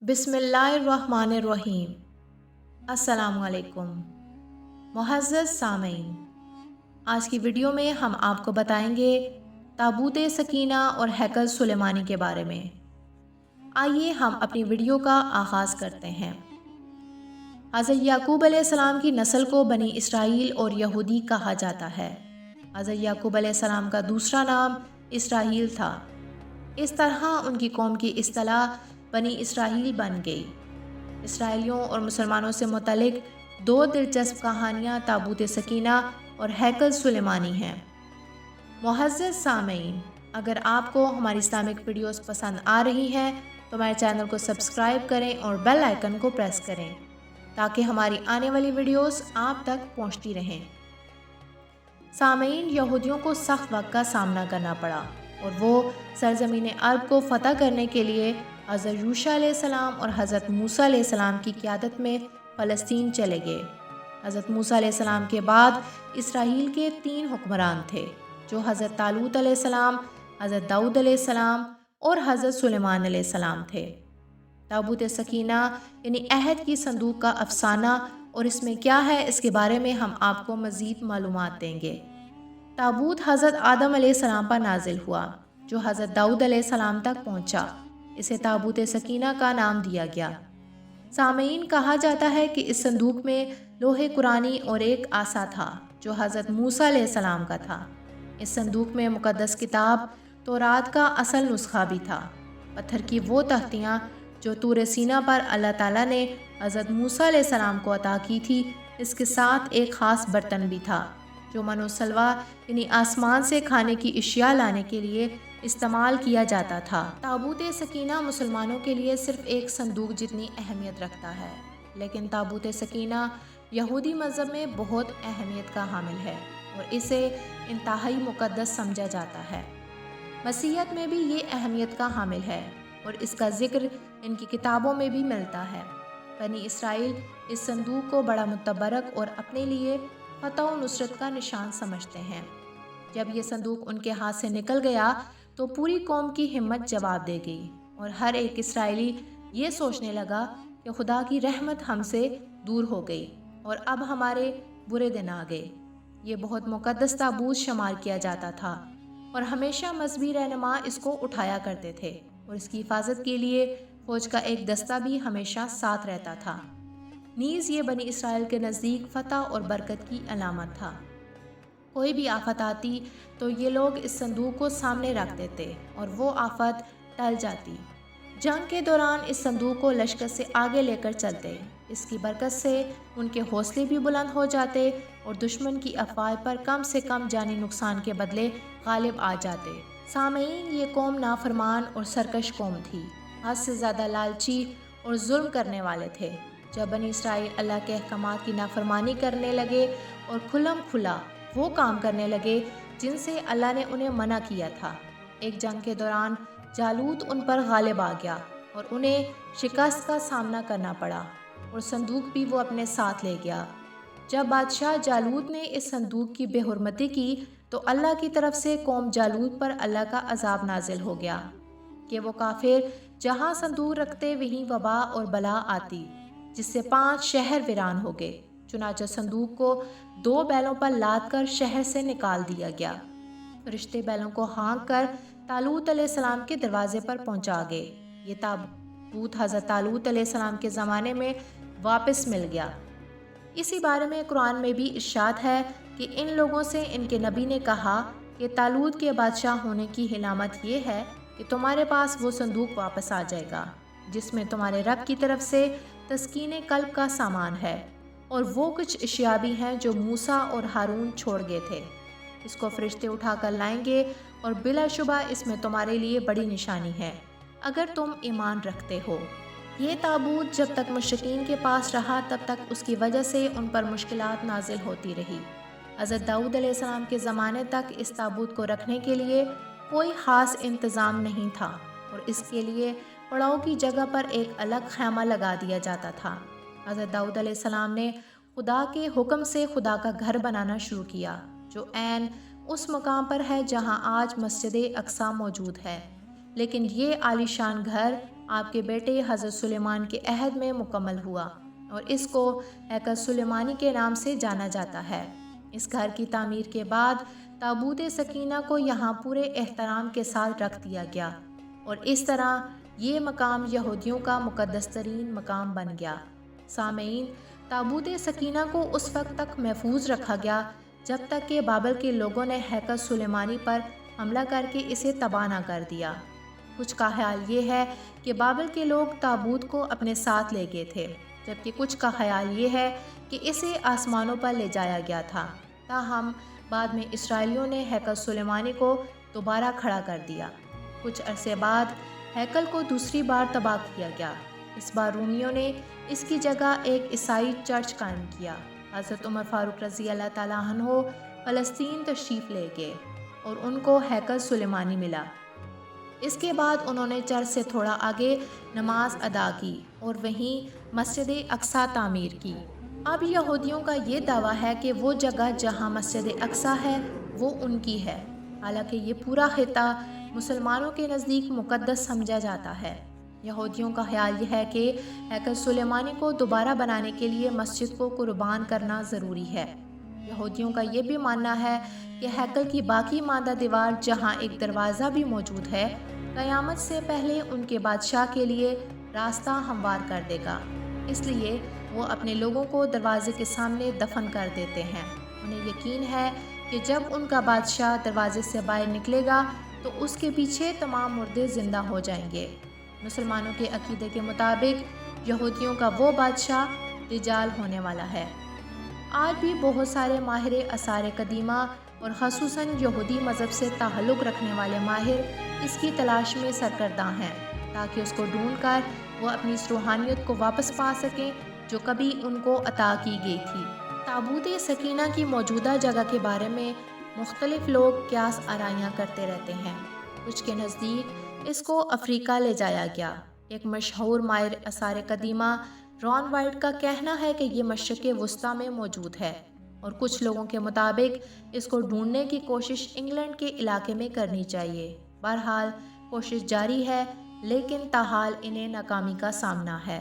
बिस्मिल्लाहिर्रहमानिर्रहीम। अस्सलाम वालेकुम। मुअज़्ज़ज़ सामीन, आज की वीडियो में हम आपको बताएंगे ताबूत सकीना और हैकल सुलेमानी के बारे में। आइए हम अपनी वीडियो का आगाज़ करते हैं। हज़रत याकूब अलैहिस्सलाम की नस्ल को बनी इसराइल और यहूदी कहा जाता है। हज़रत याकूब अलैहिस्सलाम का दूसरा नाम इसराइल था। इस तरह उनकी कौम की इस्तिलाह बनी इसराइल बन गई। इसराइलियों और मुसलमानों से मुतल्लिक दो दिलचस्प कहानियाँ ताबूत सकीना और हैकल सुलेमानी हैं। मुअज़्ज़ज़ सामीन, अगर आपको हमारी इस्लामिक वीडियोस पसंद आ रही हैं तो हमारे चैनल को सब्सक्राइब करें और बेल आइकन को प्रेस करें ताकि हमारी आने वाली वीडियोस आप तक पहुंचती रहें। सामीन, यहूदियों को सख्त वक्त का सामना करना पड़ा और वो सरजमीन अरब को फ़तह करने के लिए हज़रत यूशा अलैहिस्सलाम और हज़रत मूसा अलैहिस्सलाम की क़ियादत में फ़लस्तीन चले गए। हज़रत मूसा अलैहिस्सलाम के बाद इसराइल के 3 हुक्मरान थे जो हज़रत तालूत अलैहिस्सलाम, हज़रत दाऊद अलैहिस्सलाम और हज़रत सुलेमान अलैहिस्सलाम थे। ताबूत सकीना यानी अहद की संदूक का अफसाना और इसमें क्या है इसके बारे में हम आपको मज़ीद मालूमात देंगे। ताबूत हज़रत आदम अलैहिस्सलाम पर नाजिल हुआ जो हज़रत दाऊद अलैहिस्सलाम तक पहुँचा। इसे ताबूत सकीना का नाम दिया गया। सामीन, कहा जाता है कि इस संदूक में लोहे कुरानी और एक आसा था जो हज़रत मूसा अलैहिस्सलाम का था। इस संदूक में मुक़द्दस किताब तौरात का असल नुस्खा भी था। पत्थर की वो तख्तियाँ जो तूर सीना पर अल्लाह ताला ने हज़रत मूसा अलैहिस्सलाम को अता की थी, इसके साथ एक ख़ास बर्तन भी था जो मनोसलवा यानी आसमान से खाने की अशिया लाने के लिए इस्तेमाल किया जाता था। ताबूत सकीना मुसलमानों के लिए सिर्फ एक संदूक जितनी अहमियत रखता है, लेकिन ताबूत सकीना यहूदी मज़हब में बहुत अहमियत का हामिल है और इसे इंतहाई मुक़द्दस समझा जाता है। मसीहत में भी ये अहमियत का हामिल है और इसका जिक्र इनकी किताबों में भी मिलता है। बनी इसराइल इस संदूक को बड़ा मुतबरक और अपने लिए फतह और नुसरत का निशान समझते हैं। जब ये संदूक उनके हाथ से निकल गया तो पूरी कौम की हिम्मत जवाब दे गई और हर एक इसराइली ये सोचने लगा कि खुदा की रहमत हमसे दूर हो गई और अब हमारे बुरे दिन आ गए। ये बहुत मुक़द्दस ताबूत शुमार किया जाता था और हमेशा मजहबी रहनुमा इसको उठाया करते थे और इसकी हिफाजत के लिए फौज का एक दस्ता भी हमेशा साथ रहता था। नीज़ ये बनी इसराइल के नज़दीक फतह और बरकत की अलामत था। कोई भी आफत आती तो ये लोग इस संदूक को सामने रख देते और वो आफत टल जाती। जंग के दौरान इस संदूक को लश्कर से आगे लेकर चलते। इसकी बरकत से उनके हौसले भी बुलंद हो जाते और दुश्मन की अफवाह पर कम से कम जानी नुकसान के बदले गालिब आ जाते। सामीन, ये कौम नाफरमान और सरकश कौम थी, हद से ज़्यादा लालची और जुल्म करने वाले थे। जब बनी इसराइल अल्लाह के अहकामात की नाफरमानी करने लगे और खुल्लम खुला वो काम करने लगे जिनसे अल्लाह ने उन्हें मना किया था, एक जंग के दौरान जालूत उन पर गालिब आ गया और उन्हें शिकस्त का सामना करना पड़ा और संदूक भी वो अपने साथ ले गया। जब बादशाह जालूत ने इस संदूक की बेहुरमती की तो अल्लाह की तरफ से कौम जालूत पर अल्लाह का अजाब नाजिल हो गया कि वो काफिर जहाँ संदूक रखते वहीं वबा और बला आती, जिससे 5 शहर वीरान हो गए। चुनांचे संदूक को 2 बैलों पर लाद कर शहर से निकाल दिया गया। फरिश्ते बैलों को हाँक कर तालूत अलैहिस्सलाम के दरवाजे पर पहुंचा गए। ये ताबूत हज़रत तालूत अलैहिस्सलाम के ज़माने में वापस मिल गया। इसी बारे में कुरान में भी इरशाद है कि इन लोगों से इनके नबी ने कहा कि तालूत के बादशाह होने की हिलामत ये है कि तुम्हारे पास वो संदूक वापस आ जाएगा जिसमें तुम्हारे रब की तरफ से तस्कीने कल्ब का सामान है और वो कुछ अशिया भी हैं जो मूसा और हारून छोड़ गए थे। इसको फरिश्ते उठा कर लाएंगे और बिलाशुबा इसमें तुम्हारे लिए बड़ी निशानी है अगर तुम ईमान रखते हो। ये ताबूत जब तक मुश्रिकीन के पास रहा तब तक उसकी वजह से उन पर मुश्किलात नाजिल होती रही। हज़रत दाऊद अलैहिस्सलाम के ज़माने तक इस ताबूत को रखने के लिए कोई ख़ास इंतज़ाम नहीं था और इसके लिए पड़ाव की जगह पर एक अलग खैमा लगा दिया जाता था। हज़रत दाऊद अलैहिस्सलाम ने खुदा के हुक्म से खुदा का घर बनाना शुरू किया जो ऐन उस मकाम पर है जहां आज मस्जिद अक्सा मौजूद है। लेकिन ये आलीशान घर آپ کے بیٹے حضرت سلیمان کے عہد میں مکمل ہوا اور اس کو ہیکل سلیمانی کے نام سے جانا جاتا ہے۔ اس گھر کی تعمیر کے بعد تابوت سکینہ کو یہاں پورے احترام کے ساتھ رکھ دیا گیا اور اس طرح یہ مقام یہودیوں کا مقدس ترین مقام بن گیا۔ سامعین، تابوت سکینہ کو اس وقت تک محفوظ رکھا گیا جب تک کہ بابل کے لوگوں نے ہیکل سلیمانی پر حملہ کر کے اسے تباہ نہ کر دیا۔ کچھ کا خیال یہ ہے کہ بابل کے لوگ تابوت کو اپنے ساتھ لے گئے تھے، جبکہ کچھ کا خیال یہ ہے کہ اسے آسمانوں پر لے جایا گیا تھا۔ تاہم بعد میں اسرائیلیوں نے ہیکل سلیمانی کو دوبارہ کھڑا کر دیا۔ کچھ عرصے بعد ہیکل کو دوسری بار تباہ کیا گیا۔ اس بار رومیوں نے اس کی جگہ ایک عیسائی چرچ قائم کیا۔ حضرت عمر فاروق رضی اللہ تعالیٰ عنہ فلسطین تشریف لے گئے اور ان کو ہیکل سلیمانی ملا۔ اس کے بعد انہوں نے چرچ سے تھوڑا آگے نماز ادا کی اور وہیں مسجد اقصیٰ تعمیر کی۔ اب یہودیوں کا یہ دعویٰ ہے کہ وہ جگہ جہاں مسجد اقصیٰ ہے وہ ان کی ہے، حالانکہ یہ پورا خطہ مسلمانوں کے نزدیک مقدس سمجھا جاتا ہے۔ یہودیوں کا خیال یہ ہے کہ ہیکل سلیمانی کو دوبارہ بنانے کے لیے مسجد کو قربان کرنا ضروری ہے۔ یہودیوں کا یہ بھی ماننا ہے کہ ہیکل کی باقی ماندہ دیوار، جہاں ایک دروازہ بھی موجود ہے، قیامت سے پہلے ان کے بادشاہ کے لیے راستہ ہموار کر دے گا۔ اس لیے وہ اپنے لوگوں کو دروازے کے سامنے دفن کر دیتے ہیں۔ انہیں یقین ہے کہ جب ان کا بادشاہ دروازے سے باہر نکلے گا تو اس کے پیچھے تمام مردے زندہ ہو جائیں گے۔ مسلمانوں کے عقیدے کے مطابق یہودیوں کا وہ بادشاہ دجال ہونے والا ہے۔ آج بھی بہت سارے ماہر آثار قدیمہ اور خصوصاً یہودی مذہب سے تعلق رکھنے والے ماہر اس کی تلاش میں سرگرداں ہیں تاکہ اس کو ڈھونڈ کر وہ اپنی اس روحانیت کو واپس پا سکیں جو کبھی ان کو عطا کی گئی تھی۔ تابوت سکینہ کی موجودہ جگہ کے بارے میں مختلف لوگ قیاس آرائیاں کرتے رہتے ہیں۔ کچھ کے نزدیک اس کو افریقہ لے جایا گیا۔ ایک مشہور ماہر آثار قدیمہ ران وائٹ کا کہنا ہے کہ یہ مشرق وسطیٰ میں موجود ہے، اور کچھ لوگوں کے مطابق اس کو ڈھونڈنے کی کوشش انگلینڈ کے علاقے میں کرنی چاہیے۔ بہرحال کوشش جاری ہے، لیکن تاحال انہیں ناکامی کا سامنا ہے۔